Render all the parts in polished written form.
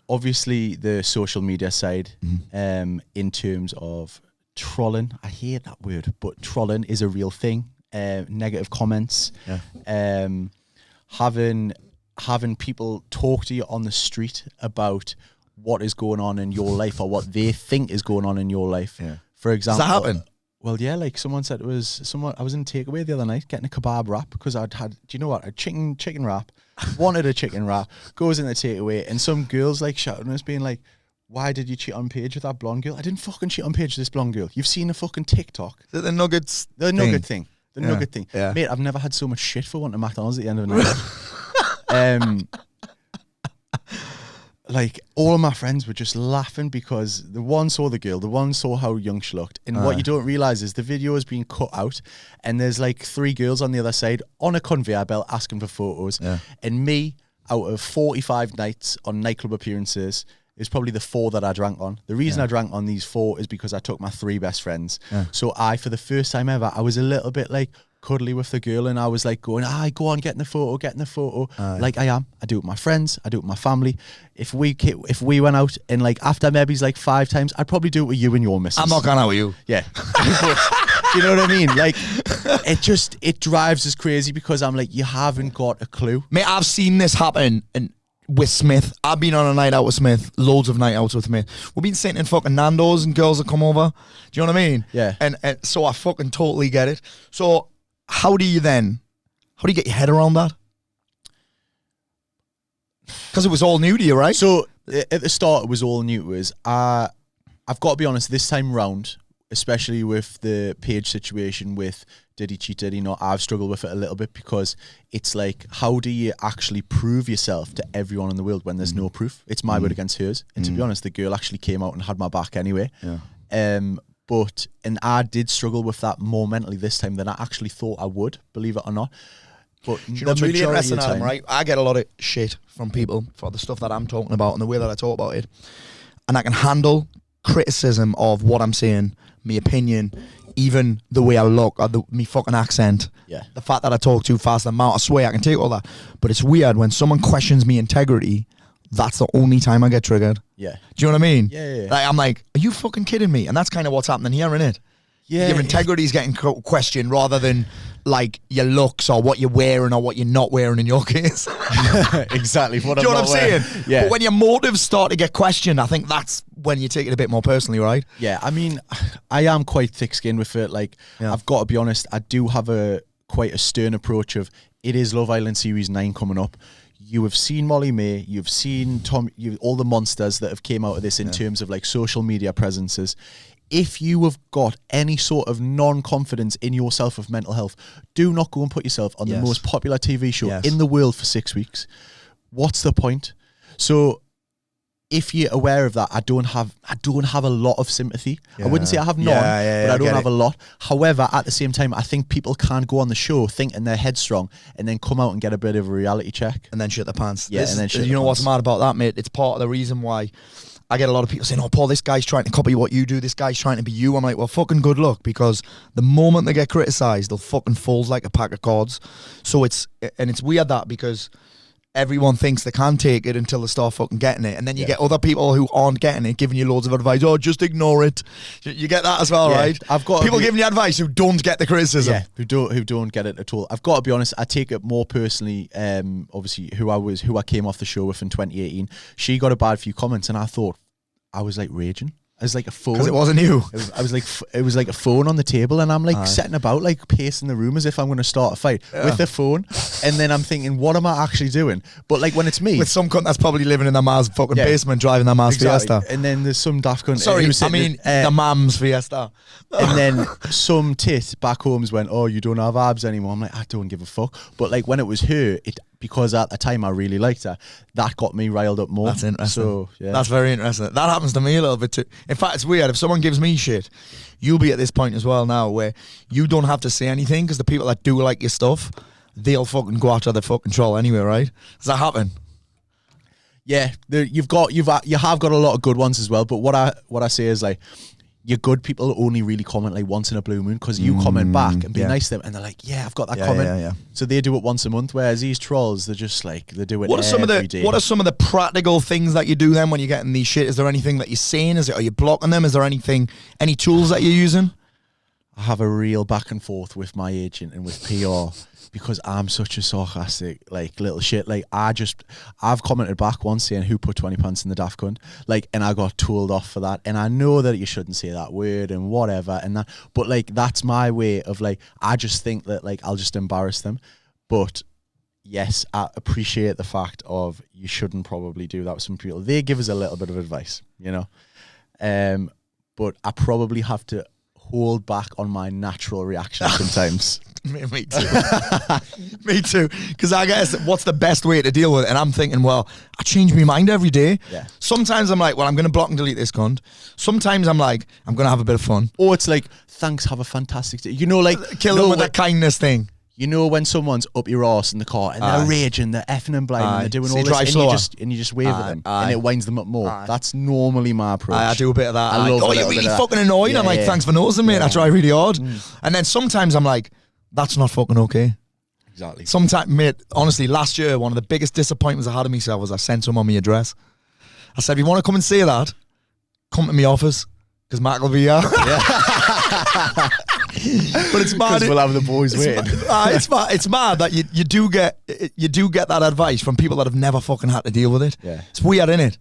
obviously the social media side, in terms of trolling. I hate that word, but trolling is a real thing. Negative comments, having people talk to you on the street about what is going on in your life or what they think is going on in your life. Yeah. For example, does that happen? Well, yeah, like someone said, I was in takeaway the other night getting a kebab wrap because do you know what, a chicken wrap, wanted a chicken wrap, goes in the takeaway, and some girls like shouting at us being like, why did you cheat on Paige with that blonde girl? I didn't fucking cheat on Paige with this blonde girl. You've seen a fucking TikTok. The nuggets nugget thing. The nugget thing. Yeah. Mate, I've never had so much shit for wanting a McDonald's at the end of the night. Like, all of my friends were just laughing because the one saw the girl, the one saw how young she looked. And what you don't realise is the video is being cut out and there's like 3 girls on the other side on a conveyor belt asking for photos. Yeah. And me, out of 45 nights on nightclub appearances, is probably the 4 that I drank on. The reason I drank on these 4 is because I took my 3 best friends. Yeah. So for the first time ever, I was a little bit like cuddly with the girl and I was like going, go on, get in the photo. Like I am. I do it with my friends. I do it with my family. If we went out and like after maybe like 5 times, I'd probably do it with you and your missus. I'm not going out with you. Yeah. Do you know what I mean? Like, it drives us crazy because I'm like, you haven't got a clue. Mate, I've seen this happen with Smith. I've been on a night out with Smith, loads of night outs with Smith. We've been sitting in fucking Nando's and girls that come over. Do you know what I mean? Yeah. And so I fucking totally get it. So how do you get your head around that? Because it was all new to you, right? So at the start, it was all new to us. I've got to be honest, this time round, especially with the Paige situation with did he cheat, did he not, I've struggled with it a little bit because it's like, how do you actually prove yourself to everyone in the world when there's no proof? It's my word against hers. And to be honest, the girl actually came out and had my back anyway. Yeah. And I did struggle with that more mentally this time than I actually thought I would, believe it or not. But you know, it's really interesting, Adam, right? I get a lot of shit from people for the stuff that I'm talking about and the way that I talk about it. And I can handle criticism of what I'm saying, my opinion, even the way I look, or me fucking accent, the fact that I talk too fast, the amount I swear, I can take all that. But it's weird when someone questions me integrity, that's the only time I get triggered. Yeah. Do you know what I mean? Yeah. Like, I'm like, are you fucking kidding me? And that's kind of what's happening here, isn't it? Yeah. Your integrity is getting questioned rather than like your looks or what you're wearing or what you're not wearing in your case. Exactly. What Do you know what I'm saying? Yeah. But when your motives start to get questioned, I think that's when you take it a bit more personally, right? Yeah. I mean, I am quite thick-skinned with it. Like, I've got to be honest, I do have quite a stern approach of, it is Love Island Series 9 coming up. You have seen Molly May, you've seen all the monsters that have came out of this in terms of like social media presences. If you have got any sort of non-confidence in yourself of mental health, do not go and put yourself on the most popular TV show in the world for 6 weeks. What's the point? So if you're aware of that, I don't have a lot of sympathy. I wouldn't say I have none, but I don't have a lot. However, at the same time, I think people can't go on the show thinking they're headstrong and then come out and get a bit of a reality check. And then shit their pants. Yeah, and then shit you know their what's pants. mad about that, mate? It's part of the reason why I get a lot of people saying, oh, Paul, this guy's trying to copy what you do. This guy's trying to be you. I'm like, well, fucking good luck, because the moment they get criticised, they'll fucking fold like a pack of cards. So it's weird that, because everyone thinks they can take it until they start fucking getting it. And then you get other people who aren't getting it giving you loads of advice. Oh, just ignore it. You get that as well, right? I've got people giving you advice who don't get the criticism. Yeah, who don't get it at all. I've got to be honest, I take it more personally. Obviously, who I came off the show with in 2018, she got a bad few comments, and I thought I was like raging. I was like a phone. Because it wasn't you. It was like a phone on the table, and I'm like setting about, like pacing the room as if I'm going to start a fight with the phone. And then I'm thinking, what am I actually doing? But like when it's me, with some cunt that's probably living in their ma's fucking basement, driving their ma's Fiesta. And then there's some daft cunt. The mam's Fiesta. And then some tit back home's went, oh, you don't have abs anymore. I'm like, I don't give a fuck. But like when it was her, because at the time I really liked her, that got me riled up more. That's interesting. So, yeah. That's very interesting. That happens to me a little bit too. In fact, it's weird. If someone gives me shit, you'll be at this point as well now where you don't have to say anything, because the people that do like your stuff, they'll fucking go after the fucking troll anyway, right? Does that happen? Yeah, you have got a lot of good ones as well. But what I say is, like, your good people only really comment like once in a blue moon because you comment back and be nice to them, and they're like, yeah, I've got that comment. Yeah. So they do it once a month, whereas these trolls, they're just like, they do it every day. What are some of the practical things that you do then when you're getting these shit? Is there anything that you're saying? Are you blocking them? Is there any tools that you're using? I have a real back and forth with my agent and with PR because I'm such a sarcastic, like, little shit. Like, I've commented back once saying, who put 20 pence in the daft cunt? Like, and I got told off for that. And I know that you shouldn't say that word and whatever and that, but like, that's my way of like, I just think that like, I'll just embarrass them. But yes, I appreciate the fact of you shouldn't probably do that with some people. They give us a little bit of advice, you know? But I probably have to hold back on my natural reaction sometimes. Me too. Me too. Because I guess what's the best way to deal with it? And I'm thinking, well, I change my mind every day. Yeah. Sometimes I'm like, well, I'm going to block and delete this cunt. Sometimes I'm like, I'm going to have a bit of fun. Or it's like, thanks, have a fantastic day. You know, like, kill them with that kindness thing. You know when someone's up your arse in the car and they're raging, they're effing and blinding, and they're doing So all this, and you just wave at them, and it winds them up more. That's normally my approach. I do a bit of that. I love you're really fucking annoying. I'm like, thanks for noticing, mate. I try really hard. And then sometimes I'm like, that's not fucking okay. Exactly. Sometimes, mate, honestly, last year, one of the biggest disappointments I had of myself was I sent someone my address. I said, if you want to come and say that, come to my office, because Matt will be here. But it's mad. Because we'll have the boys waiting. It's mad that you do get that advice from people that have never fucking had to deal with it. Yeah. It's weird, isn't it?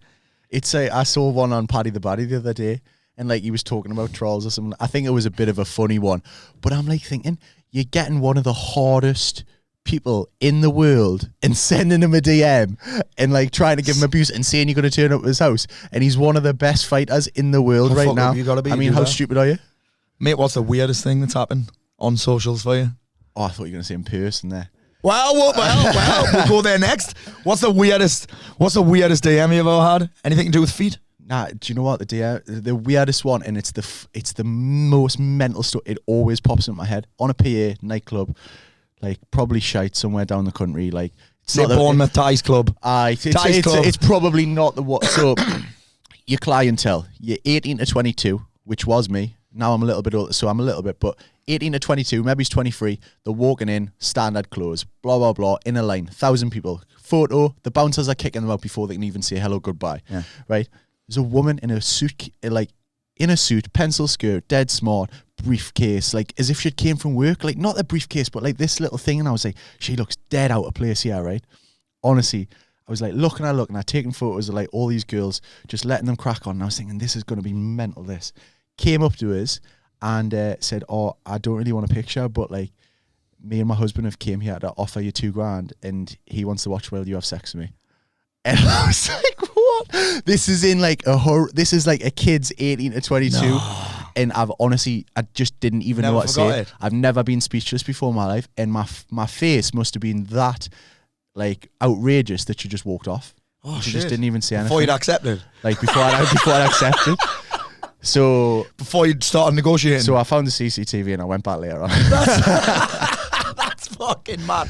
It's I saw one on Paddy the Baddy the other day, and like he was talking about trolls or something. I think it was a bit of a funny one, but I'm like thinking, you're getting one of the hardest people in the world and sending him a DM and like trying to give him abuse and saying you're going to turn up at his house, and he's one of the best fighters in the world right now. I mean, how stupid are you? Mate, what's the weirdest thing that's happened on socials for you? Oh, I thought you were going to say in person there. Well, we'll go there next. What's the weirdest DM you've ever had? Anything to do with feet? Nah, do you know what the weirdest one, and it's the most mental stuff. It always pops in my head on a PA nightclub, like probably shite somewhere down the country. Like it's not Bournemouth Ties Club. It's probably not the what. So your clientele, you're 18 to 22, which was me. Now I'm a little bit older, so I'm a little bit, but 18 to 22, maybe he's 23, they're walking in, standard clothes, blah, blah, blah, in a line, 1,000 people. Photo, the bouncers are kicking them out before they can even say hello, goodbye, right? There's a woman in a suit, pencil skirt, dead smart, briefcase, like as if she'd came from work, like not a briefcase, but like this little thing, and I was like, she looks dead out of place here, right? Honestly, I was like looking, I taking photos of like all these girls, just letting them crack on, and I was thinking, this is going to be mental, this. Came up to us and said, oh, I don't really want a picture, but like me and my husband have came here to offer you $2,000 and he wants to watch while you have sex with me. And I was like, what? This is in like this is like a kid's 18 to 22. No. And I just didn't even know what to say. I've never been speechless before in my life. And my face must have been that like outrageous that she just walked off. Oh, she just didn't even say anything. Before you'd accepted? Like before I'd accepted. So before you started negotiating. So I found the CCTV and I went back later on. That's fucking mad.